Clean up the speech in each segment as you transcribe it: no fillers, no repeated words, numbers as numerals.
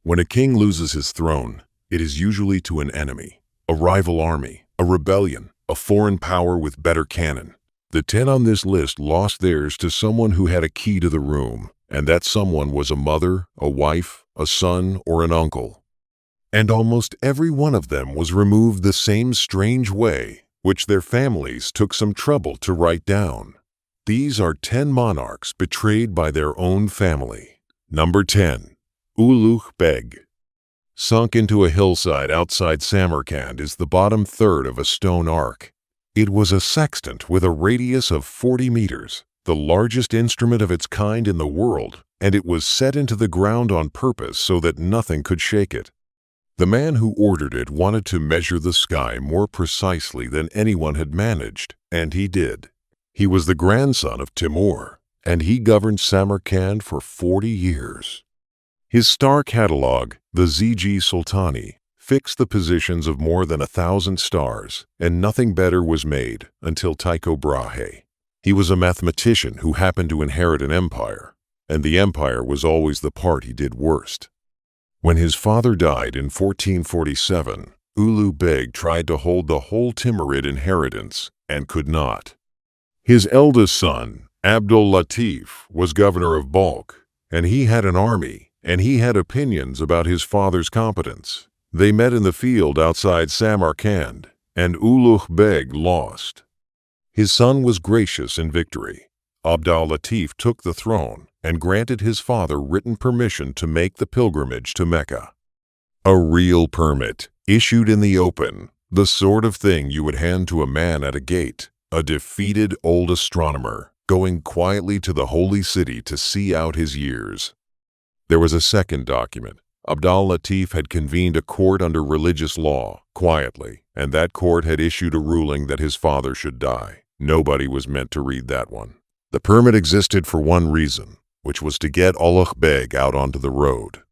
When a king loses his throne, it is usually to an enemy, a rival army, a rebellion, a foreign power with better cannon. The 10 on this list lost theirs to someone who had a key to the room, and that someone was a mother, a wife, a son, or an uncle. And almost every one of them was removed the same strange way, which their families took some trouble to write down. These are 10 monarchs betrayed by their own family. Number 10. Ulugh Beg. Sunk into a hillside outside Samarkand is the bottom third of a stone ark. It was a sextant with a radius of 40 meters, the largest instrument of its kind in the world, and it was set into the ground on purpose so that nothing could shake it. The man who ordered it wanted to measure the sky more precisely than anyone had managed, and he did. He was the grandson of Timur, and he governed Samarkand for 40 years. His star catalogue, the Zg Sultani, fixed the positions of more than 1,000 stars, and nothing better was made until Tycho Brahe. He was a mathematician who happened to inherit an empire, and the empire was always the part he did worst. When his father died in 1447, Ulugh Beg tried to hold the whole Timurid inheritance and could not. His eldest son, Abdul Latif, was governor of Balkh, and he had an army, and he had opinions about his father's competence. They met in the field outside Samarkand, and Ulugh Beg lost. His son was gracious in victory. Abdul Latif took the throne and granted his father written permission to make the pilgrimage to Mecca. A real permit, issued in the open, the sort of thing you would hand to a man at a gate, a defeated old astronomer going quietly to the holy city to see out his years. There was a second document. Abdul Latif had convened a court under religious law, quietly, and that court had issued a ruling that his father should die. Nobody was meant to read that one. The permit existed for one reason, which was to get Ulugh Beg out onto the road.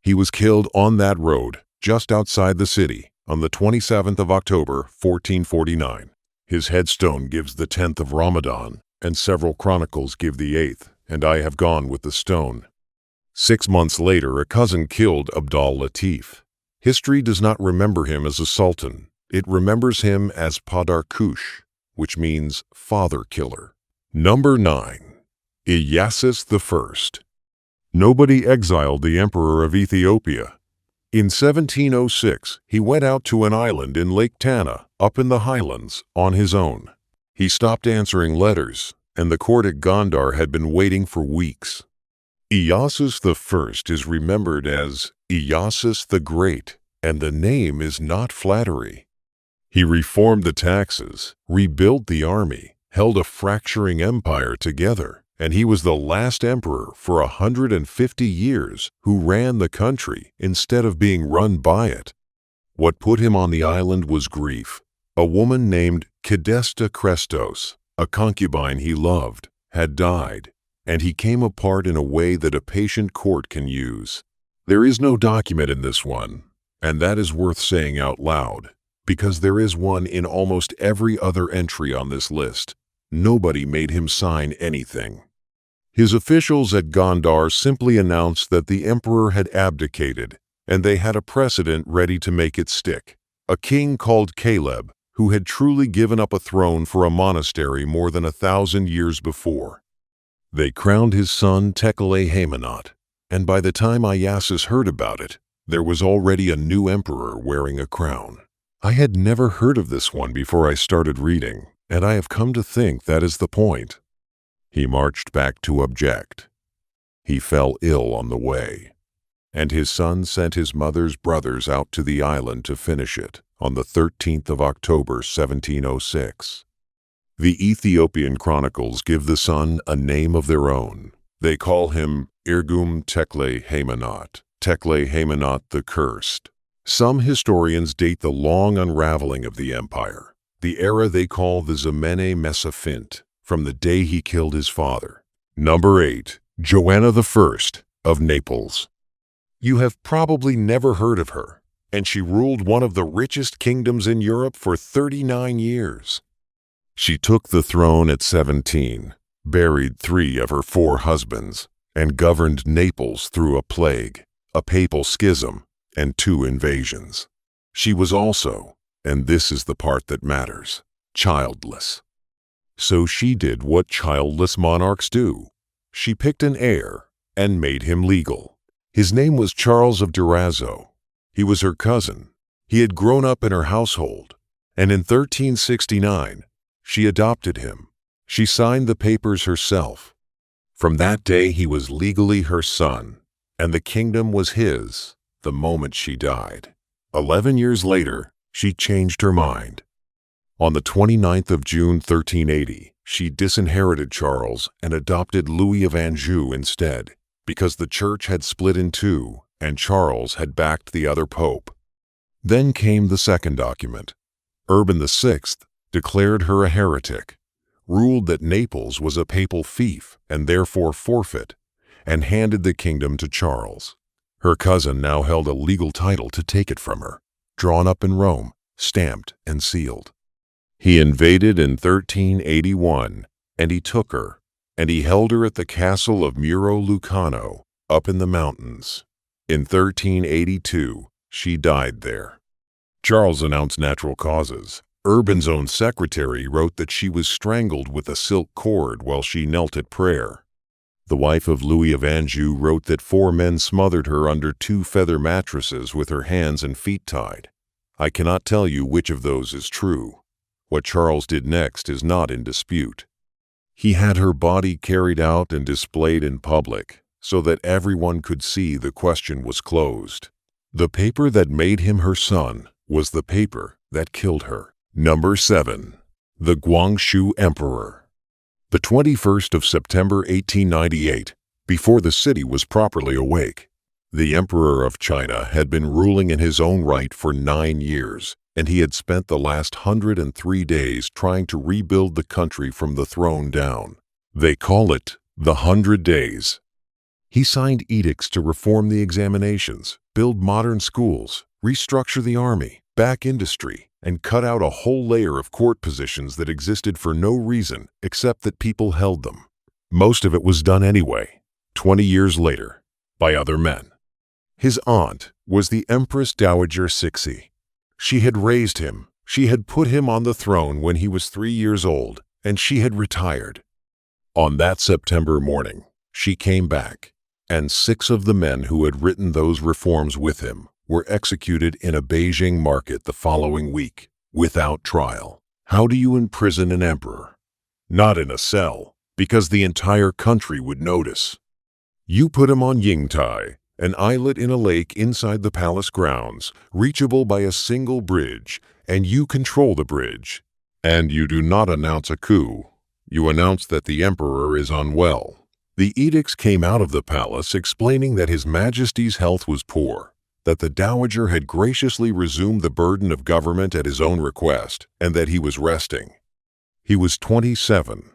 He was killed on that road, just outside the city, on the 27th of October, 1449. His headstone gives the 10th of Ramadan, and several chronicles give the 8th, and I have gone with the stone. 6 months later, a cousin killed Abdul Latif. History does not remember him as a sultan. It remembers him as Padar Kush, which means father killer. Number 9. Iyasus I. Nobody exiled the emperor of Ethiopia. In 1706, he went out to an island in Lake Tana, up in the highlands, on his own. He stopped answering letters, and the court at Gondar had been waiting for weeks. Iyasus I is remembered as Iyasus the Great, and the name is not flattery. He reformed the taxes, rebuilt the army, held a fracturing empire together, and he was the last emperor for 150 years who ran the country instead of being run by it. What put him on the island was grief. A woman named Cadesta Crestos, a concubine he loved, had died, and he came apart in a way that a patient court can use. There is no document in this one, and that is worth saying out loud, because there is one in almost every other entry on this list. Nobody made him sign anything. His officials at Gondar simply announced that the emperor had abdicated, and they had a precedent ready to make it stick. A king called Caleb, who had truly given up a throne for a monastery more than 1,000 years before. They crowned his son Tekle-Haymanot, and by the time Iyasus heard about it, there was already a new emperor wearing a crown. I had never heard of this one before I started reading, and I have come to think that is the point. He marched back to object. He fell ill on the way, and his son sent his mother's brothers out to the island to finish it on the 13th of October, 1706. The Ethiopian chronicles give the son a name of their own. They call him Irgum Tekle-Haymanot, Tekle-Haymanot the Cursed. Some historians date the long unraveling of the empire, the era they call the Zemene Mesafint, from the day he killed his father. Number 8. Joanna I of Naples. You have probably never heard of her, and she ruled one of the richest kingdoms in Europe for 39 years. She took the throne at 17, buried 3 of her 4 husbands, and governed Naples through a plague. a papal schism, and 2 invasions. She was also, and this is the part that matters, childless. So she did what childless monarchs do. She picked an heir and made him legal. His name was Charles of Durazzo. He was her cousin. He had grown up in her household, and in 1369, she adopted him. She signed the papers herself. From that day, he was legally her son, and the kingdom was his the moment she died. 11 years later, she changed her mind. On the 29th of June 1380, she disinherited Charles and adopted Louis of Anjou instead, because the church had split in 2 and Charles had backed the other pope. Then came the second document. Urban VI declared her a heretic, ruled that Naples was a papal fief and therefore forfeit, and handed the kingdom to Charles. Her cousin now held a legal title to take it from her, drawn up in Rome, stamped and sealed. He invaded in 1381, and he took her, and he held her at the castle of Muro Lucano, up in the mountains. In 1382, she died there. Charles announced natural causes. Urban's own secretary wrote that she was strangled with a silk cord while she knelt at prayer. The wife of Louis of Anjou wrote that 4 men smothered her under 2 feather mattresses with her hands and feet tied. I cannot tell you which of those is true. What Charles did next is not in dispute. He had her body carried out and displayed in public so that everyone could see the question was closed. The paper that made him her son was the paper that killed her. Number 7. The Guangxu Emperor. The 21st of September 1898, before the city was properly awake, the Emperor of China had been ruling in his own right for 9 years, and he had spent the last 103 days trying to rebuild the country from the throne down. They call it the 100 Days. He signed edicts to reform the examinations, build modern schools, restructure the army, back industry, and cut out a whole layer of court positions that existed for no reason except that people held them. Most of it was done anyway, 20 years later, by other men. His aunt was the Empress Dowager Cixi. She had raised him. She had put him on the throne when he was 3 years old, and she had retired. On that September morning, she came back, and 6 of the men who had written those reforms with him were executed in a Beijing market the following week, without trial. How do you imprison an emperor? Not in a cell, because the entire country would notice. You put him on Yingtai, an islet in a lake inside the palace grounds, reachable by a single bridge, and you control the bridge. And you do not announce a coup. You announce that the emperor is unwell. The edicts came out of the palace explaining that His Majesty's health was poor, that the Dowager had graciously resumed the burden of government at his own request, and that he was resting. He was 27.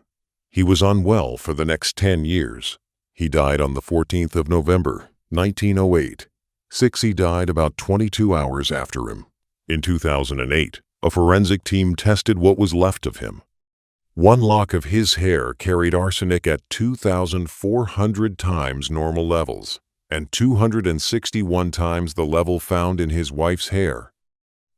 He was unwell for the next 10 years. He died on the 14th of November, 1908. Cixi died about 22 hours after him. In 2008, a forensic team tested what was left of him. 1 lock of his hair carried arsenic at 2,400 times normal levels, and 261 times the level found in his wife's hair.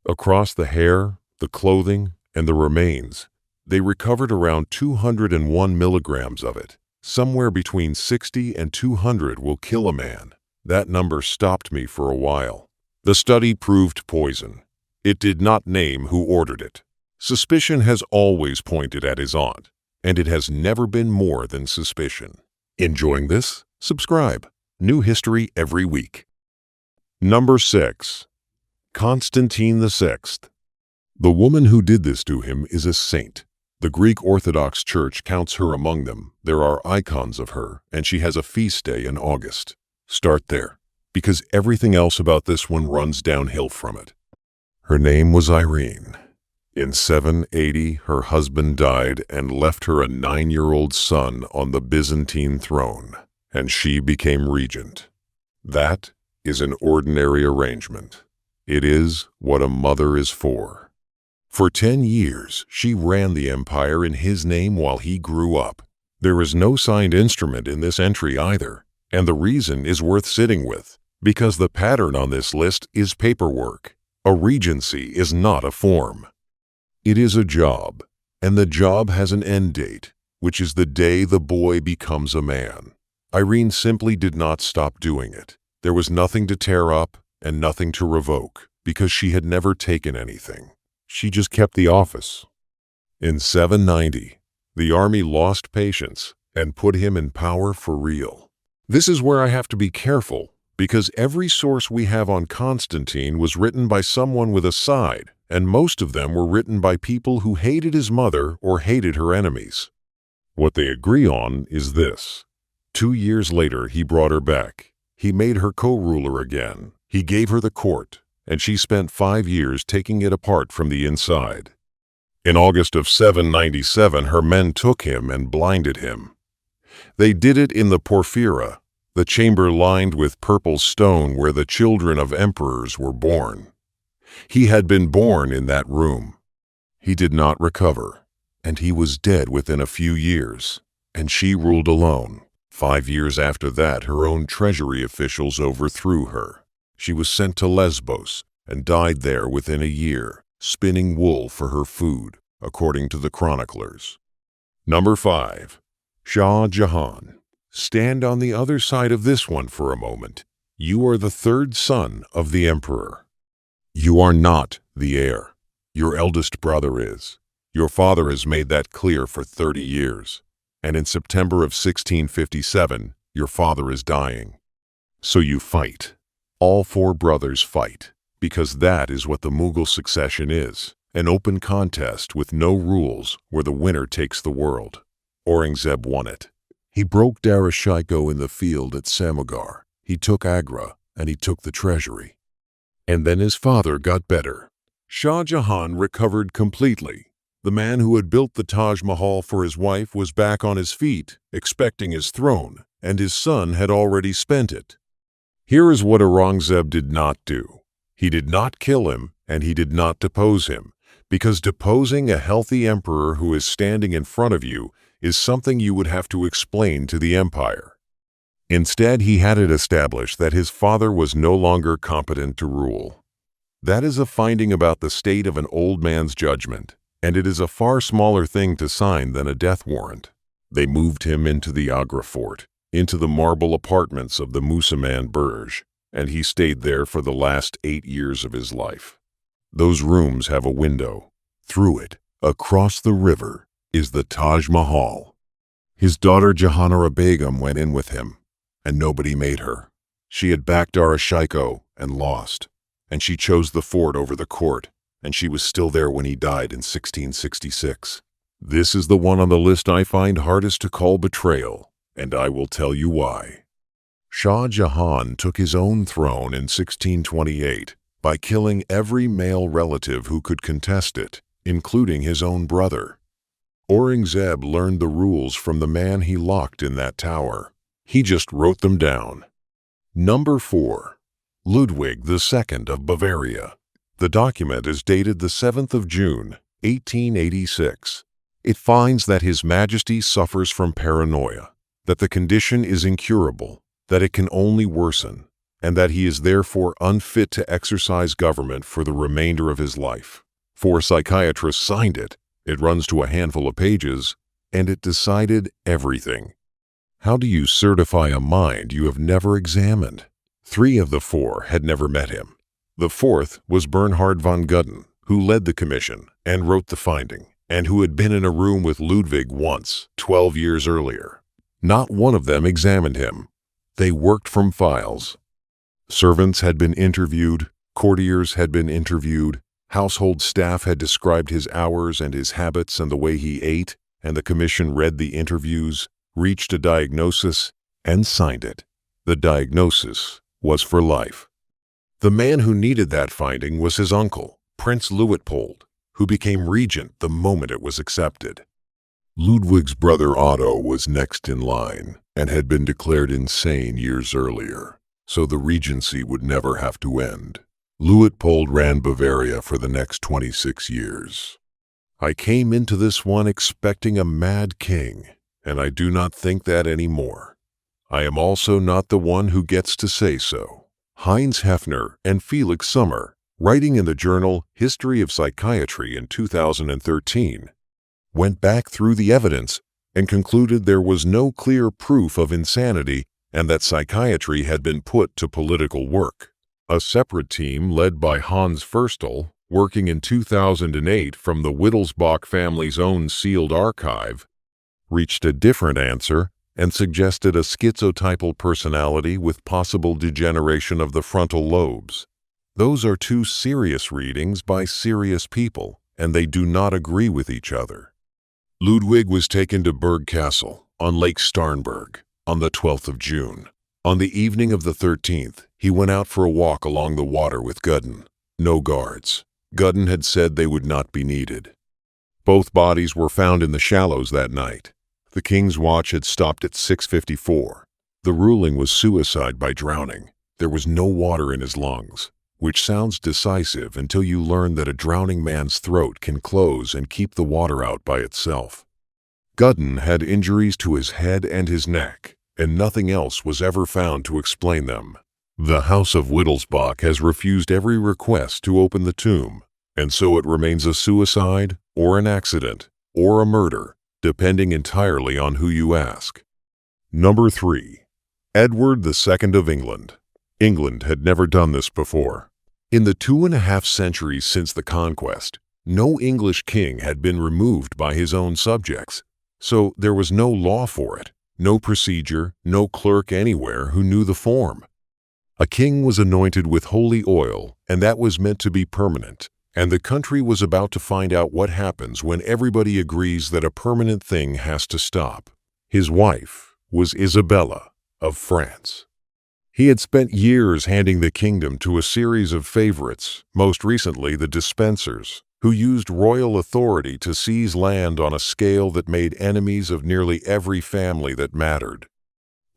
Across the hair, the clothing, and the remains, they recovered around 201 milligrams of it. Somewhere between 60 and 200 will kill a man. That number stopped me for a while. The study proved poison. It did not name who ordered it. Suspicion has always pointed at his aunt, and it has never been more than suspicion. Enjoying this? Subscribe. New history every week. Number 6. Constantine VI. The woman who did this to him is a saint. The Greek Orthodox Church counts her among them. There are icons of her, and she has a feast day in August. Start there, because everything else about this one runs downhill from it. Her name was Irene. In 780, her husband died and left her a 9-year-old son on the Byzantine throne, and she became regent. That is an ordinary arrangement. It is what a mother is for. For 10 years, she ran the empire in his name while he grew up. There is no signed instrument in this entry either, and the reason is worth sitting with. Because the pattern on this list is paperwork. A regency is not a form. It is a job, and the job has an end date, which is the day the boy becomes a man. Irene simply did not stop doing it. There was nothing to tear up and nothing to revoke, because she had never taken anything. She just kept the office. In 790, the army lost patience and put him in power for real. This is where I have to be careful, because every source we have on Constantine was written by someone with a side, and most of them were written by people who hated his mother or hated her enemies. What they agree on is this. 2 years later, he brought her back. He made her co-ruler again. He gave her the court, and she spent 5 years taking it apart from the inside. In August of 797, her men took him and blinded him. They did it in the Porphyra, the chamber lined with purple stone where the children of emperors were born. He had been born in that room. He did not recover, and he was dead within a few years, and she ruled alone. 5 years after that, her own treasury officials overthrew her. She was sent to Lesbos and died there within a year, spinning wool for her food, according to the chroniclers. Number 5. Shah Jahan. Stand on the other side of this one for a moment. You are the third son of the emperor. You are not the heir. Your eldest brother is. Your father has made that clear for 30 years. And in September of 1657, your father is dying. So you fight. All 4 brothers fight, because that is what the Mughal succession is, an open contest with no rules where the winner takes the world. Aurangzeb won it. He broke Dara Shikoh in the field at Samogar. He took Agra, and he took the treasury. And then his father got better. Shah Jahan recovered completely. The man who had built the Taj Mahal for his wife was back on his feet, expecting his throne, and his son had already spent it. Here is what Aurangzeb did not do. He did not kill him, and he did not depose him, because deposing a healthy emperor who is standing in front of you is something you would have to explain to the empire. Instead, he had it established that his father was no longer competent to rule. That is a finding about the state of an old man's judgment, and it is a far smaller thing to sign than a death warrant. They moved him into the Agra fort, into the marble apartments of the Musaman Burj, and he stayed there for the last 8 years of his life. Those rooms have a window. Through it, across the river, is the Taj Mahal. His daughter Jahanara Begum went in with him, and nobody made her. She had backed Dara Shikoh and lost, and she chose the fort over the court, and she was still there when he died in 1666. This is the one on the list I find hardest to call betrayal, and I will tell you why. Shah Jahan took his own throne in 1628 by killing every male relative who could contest it, including his own brother. Aurangzeb learned the rules from the man he locked in that tower. He just wrote them down. Number 4. Ludwig II of Bavaria. The document is dated the 7th of June, 1886. It finds that His Majesty suffers from paranoia, that the condition is incurable, that it can only worsen, and that he is therefore unfit to exercise government for the remainder of his life. 4 psychiatrists signed it. It runs to a handful of pages, and it decided everything. How do you certify a mind you have never examined? 3 of the 4 had never met him. The 4th was Bernhard von Gudden, who led the commission and wrote the finding, and who had been in a room with Ludwig once, 12 years earlier. Not one of them examined him. They worked from files. Servants had been interviewed, courtiers had been interviewed, household staff had described his hours and his habits and the way he ate, and the commission read the interviews, reached a diagnosis, and signed it. The diagnosis was for life. The man who needed that finding was his uncle, Prince Luitpold, who became regent the moment it was accepted. Ludwig's brother Otto was next in line and had been declared insane years earlier, so the regency would never have to end. Luitpold ran Bavaria for the next 26 years. I came into this one expecting a mad king, and I do not think that anymore. I am also not the one who gets to say so. Heinz Hefner and Felix Sommer, writing in the journal History of Psychiatry in 2013, went back through the evidence and concluded there was no clear proof of insanity and that psychiatry had been put to political work. A separate team led by Hans Ferstel, working in 2008 from the Wittelsbach family's own sealed archive, reached a different answer and suggested a schizotypal personality with possible degeneration of the frontal lobes. Those are two serious readings by serious people, and they do not agree with each other. Ludwig was taken to Berg Castle on Lake Starnberg on the 12th of June. On the evening of the 13th, he went out for a walk along the water with Gudden. No guards. Gudden had said they would not be needed. Both bodies were found in the shallows that night. The king's watch had stopped at 6:54. The ruling was suicide by drowning. There was no water in his lungs, which sounds decisive until you learn that a drowning man's throat can close and keep the water out by itself. Gudden had injuries to his head and his neck, and nothing else was ever found to explain them. The House of Wittelsbach has refused every request to open the tomb, and so it remains a suicide or an accident or a murder, depending entirely on who you ask. Number 3. Edward II of England. England had never done this before. In the 2.5 centuries since the conquest, no English king had been removed by his own subjects, so there was no law for it, no procedure, no clerk anywhere who knew the form. A king was anointed with holy oil, and that was meant to be permanent, and the country was about to find out what happens when everybody agrees that a permanent thing has to stop. His wife was Isabella of France. He had spent years handing the kingdom to a series of favorites, most recently the Despensers, who used royal authority to seize land on a scale that made enemies of nearly every family that mattered.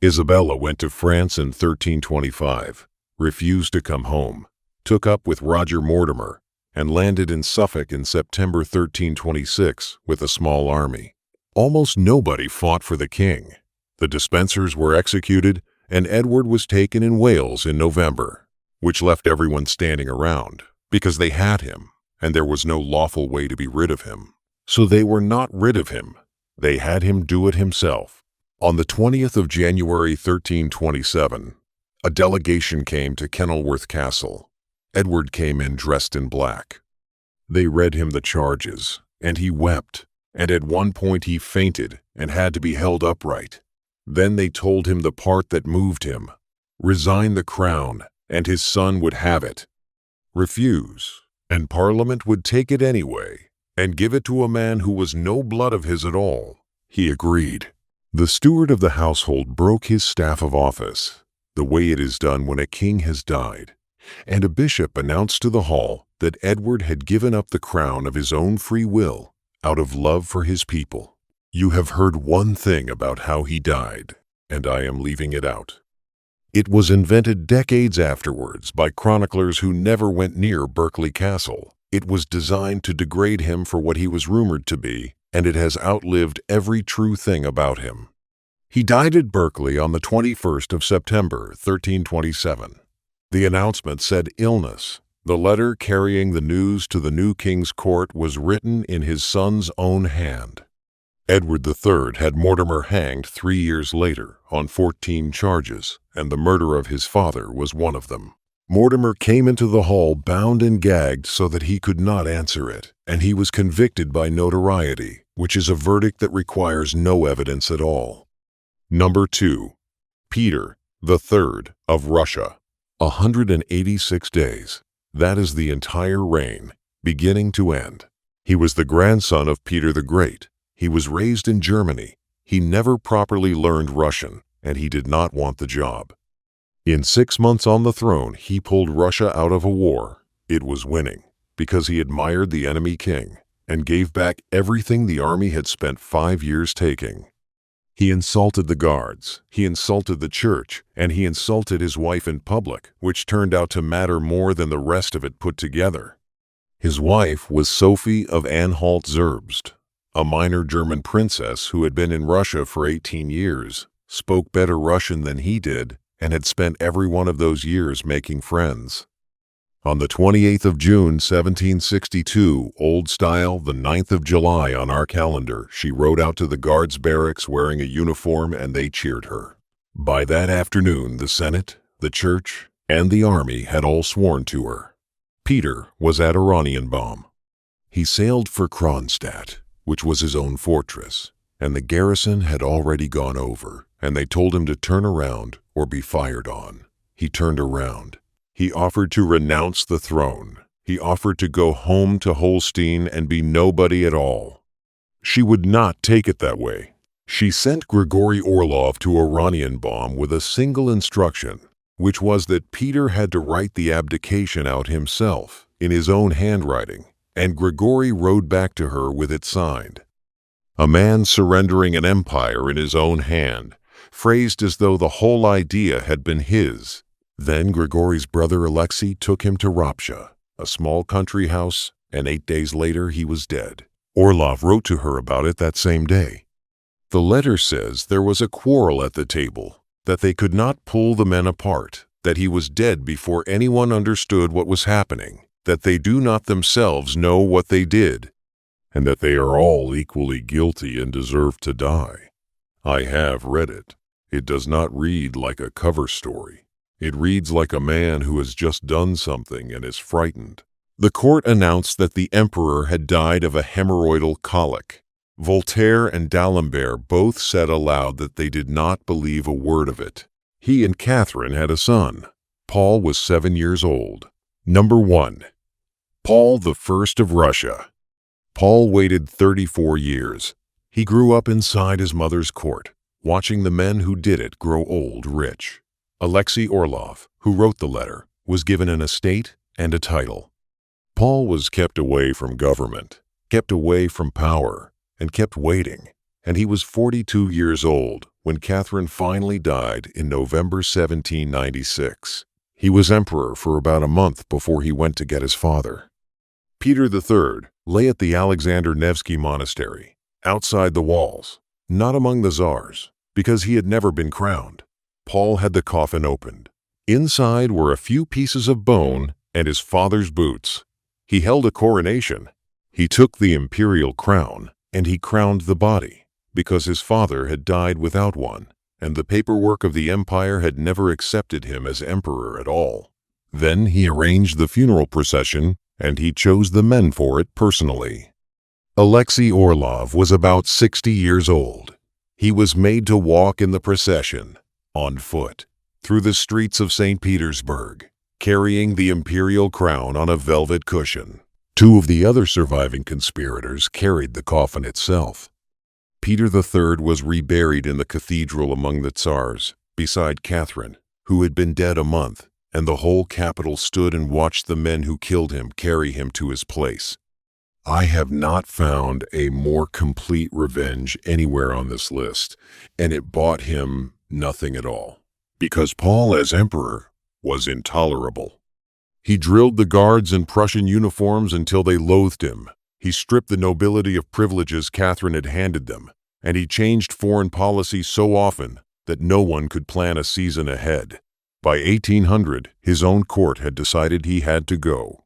Isabella went to France in 1325, refused to come home, took up with Roger Mortimer, and landed in Suffolk in September 1326 with a small army. Almost nobody fought for the king. The Despensers were executed, and Edward was taken in Wales in November, which left everyone standing around, because they had him, and there was no lawful way to be rid of him. So they were not rid of him. They had him do it himself. On the 20th of January 1327, a delegation came to Kenilworth Castle. Edward came in dressed in black. They read him the charges, and he wept, and at one point he fainted and had to be held upright. Then they told him the part that moved him: resign the crown, and his son would have it. Refuse, and Parliament would take it anyway, and give it to a man who was no blood of his at all. He agreed. The steward of the household broke his staff of office, the way it is done when a king has died, and a bishop announced to the hall that Edward had given up the crown of his own free will out of love for his people. You have heard one thing about how he died, and I am leaving it out. It was invented decades afterwards by chroniclers who never went near Berkeley Castle. It was designed to degrade him for what he was rumored to be, and it has outlived every true thing about him. He died at Berkeley on the 21st of September, 1327. The announcement said illness. The letter carrying the news to the new king's court was written in his son's own hand. Edward III had Mortimer hanged 3 years later on 14 charges, and the murder of his father was one of them. Mortimer came into the hall bound and gagged so that he could not answer it, and he was convicted by notoriety, which is a verdict that requires no evidence at all. Number 2. Peter III of Russia. 186 days. That is the entire reign, beginning to end. He was the grandson of Peter the Great. He was raised in Germany. He never properly learned Russian, and he did not want the job. In 6 months on the throne, he pulled Russia out of a war. It was winning, because he admired the enemy king and gave back everything the army had spent 5 years taking. He insulted the guards, he insulted the church, and he insulted his wife in public, which turned out to matter more than the rest of it put together. His wife was Sophie of Anhalt-Zerbst, a minor German princess who had been in Russia for 18 years, spoke better Russian than he did, and had spent every one of those years making friends. On the 28th of June, 1762, old style, the 9th of July on our calendar, she rode out to the guards' barracks wearing a uniform, and they cheered her. By that afternoon, the Senate, the Church, and the army had all sworn to her. Peter was at Oranienbaum. He sailed for Kronstadt, which was his own fortress, and the garrison had already gone over, and they told him to turn around or be fired on. He turned around. He offered to renounce the throne. He offered to go home to Holstein and be nobody at all. She would not take it that way. She sent Grigory Orlov to Oranienbaum with a single instruction, which was that Peter had to write the abdication out himself, in his own handwriting, and Grigory rode back to her with it signed. A man surrendering an empire in his own hand, phrased as though the whole idea had been his. Then Grigory's brother Alexei took him to Rapsha, a small country house, and 8 days later he was dead. Orlov wrote to her about it that same day. The letter says there was a quarrel at the table, that they could not pull the men apart, that he was dead before anyone understood what was happening, that they do not themselves know what they did, and that they are all equally guilty and deserve to die. I have read it. It does not read like a cover story. It reads like a man who has just done something and is frightened. The court announced that the emperor had died of a hemorrhoidal colic. Voltaire and D'Alembert both said aloud that they did not believe a word of it. He and Catherine had a son. Paul was 7 years old. Number 1. Paul the First of Russia. Paul waited 34 years. He grew up inside his mother's court, watching the men who did it grow old rich. Alexei Orlov, who wrote the letter, was given an estate and a title. Paul was kept away from government, kept away from power, and kept waiting, and he was 42 years old when Catherine finally died in November 1796. He was emperor for about a month before he went to get his father. Peter III lay at the Alexander Nevsky Monastery, outside the walls, not among the czars, because he had never been crowned. Paul had the coffin opened. Inside were a few pieces of bone and his father's boots. He held a coronation. He took the imperial crown, and he crowned the body, because his father had died without one, and the paperwork of the empire had never accepted him as emperor at all. Then he arranged the funeral procession, and he chose the men for it personally. Alexei Orlov was about 60 years old. He was made to walk in the procession, on foot, through the streets of St. Petersburg, carrying the imperial crown on a velvet cushion. 2 of the other surviving conspirators carried the coffin itself. Peter III was reburied in the cathedral among the Tsars, beside Catherine, who had been dead a month, and the whole capital stood and watched the men who killed him carry him to his place. I have not found a more complete revenge anywhere on this list, and it bought him nothing at all, because Paul as emperor was intolerable. He drilled the guards in Prussian uniforms until they loathed him. He stripped the nobility of privileges Catherine had handed them, and he changed foreign policy so often that no one could plan a season ahead. By 1800, his own court had decided he had to go.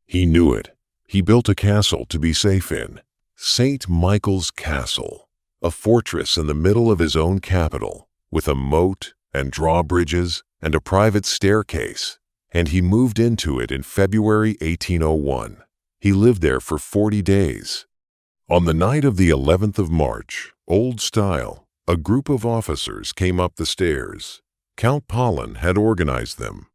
He knew it. He built a castle to be safe in, St. Michael's Castle, a fortress in the middle of his own capital, with a moat and drawbridges and a private staircase, and he moved into it in February 1801. He lived there for 40 days. On the night of the 11th of March, old style, a group of officers came up the stairs. Count Pollen had organized them.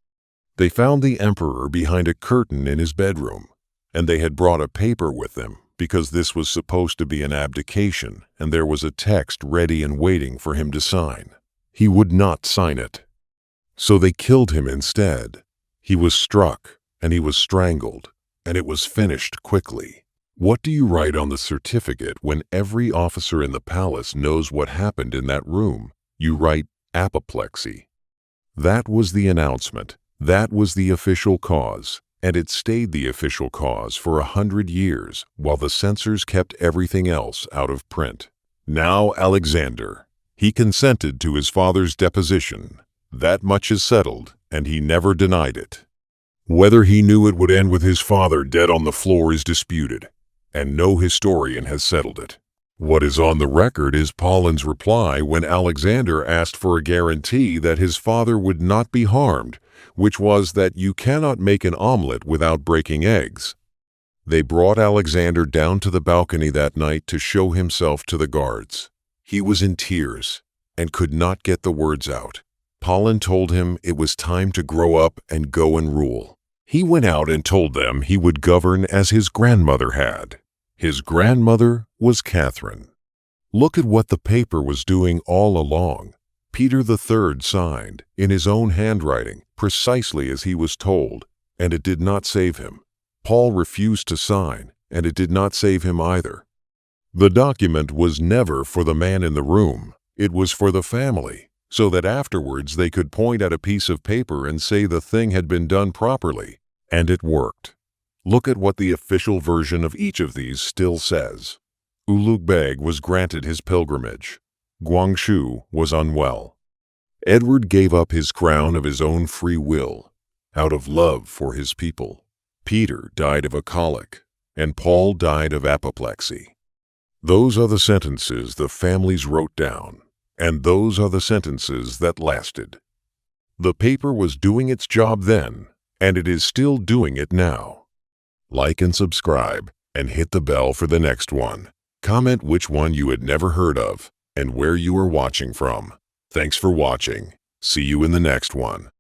They found the emperor behind a curtain in his bedroom, and they had brought a paper with them because this was supposed to be an abdication, and there was a text ready and waiting for him to sign. He would not sign it. So they killed him instead. He was struck, and he was strangled, and it was finished quickly. What do you write on the certificate when every officer in the palace knows what happened in that room? You write apoplexy. That was the announcement. That was the official cause, and it stayed the official cause for 100 years while the censors kept everything else out of print. Now Alexander. He consented to his father's deposition. That much is settled, and he never denied it. Whether he knew it would end with his father dead on the floor is disputed, and no historian has settled it. What is on the record is Paulin's reply when Alexander asked for a guarantee that his father would not be harmed, which was that you cannot make an omelet without breaking eggs. They brought Alexander down to the balcony that night to show himself to the guards. He was in tears and could not get the words out. Paulin told him it was time to grow up and go and rule. He went out and told them he would govern as his grandmother had. His grandmother was Catherine. Look at what the paper was doing all along. Peter III signed, in his own handwriting, precisely as he was told, and it did not save him. Paul refused to sign, and it did not save him either. The document was never for the man in the room. It was for the family, so that afterwards they could point at a piece of paper and say the thing had been done properly, and it worked. Look at what the official version of each of these still says. Ulugh Beg was granted his pilgrimage. Guangxu was unwell. Edward gave up his crown of his own free will, out of love for his people. Peter died of a colic, and Paul died of apoplexy. Those are the sentences the families wrote down, and those are the sentences that lasted. The paper was doing its job then, and it is still doing it now. Like and subscribe, and hit the bell for the next one. Comment which one you had never heard of, and where you are watching from. Thanks for watching. See you in the next one.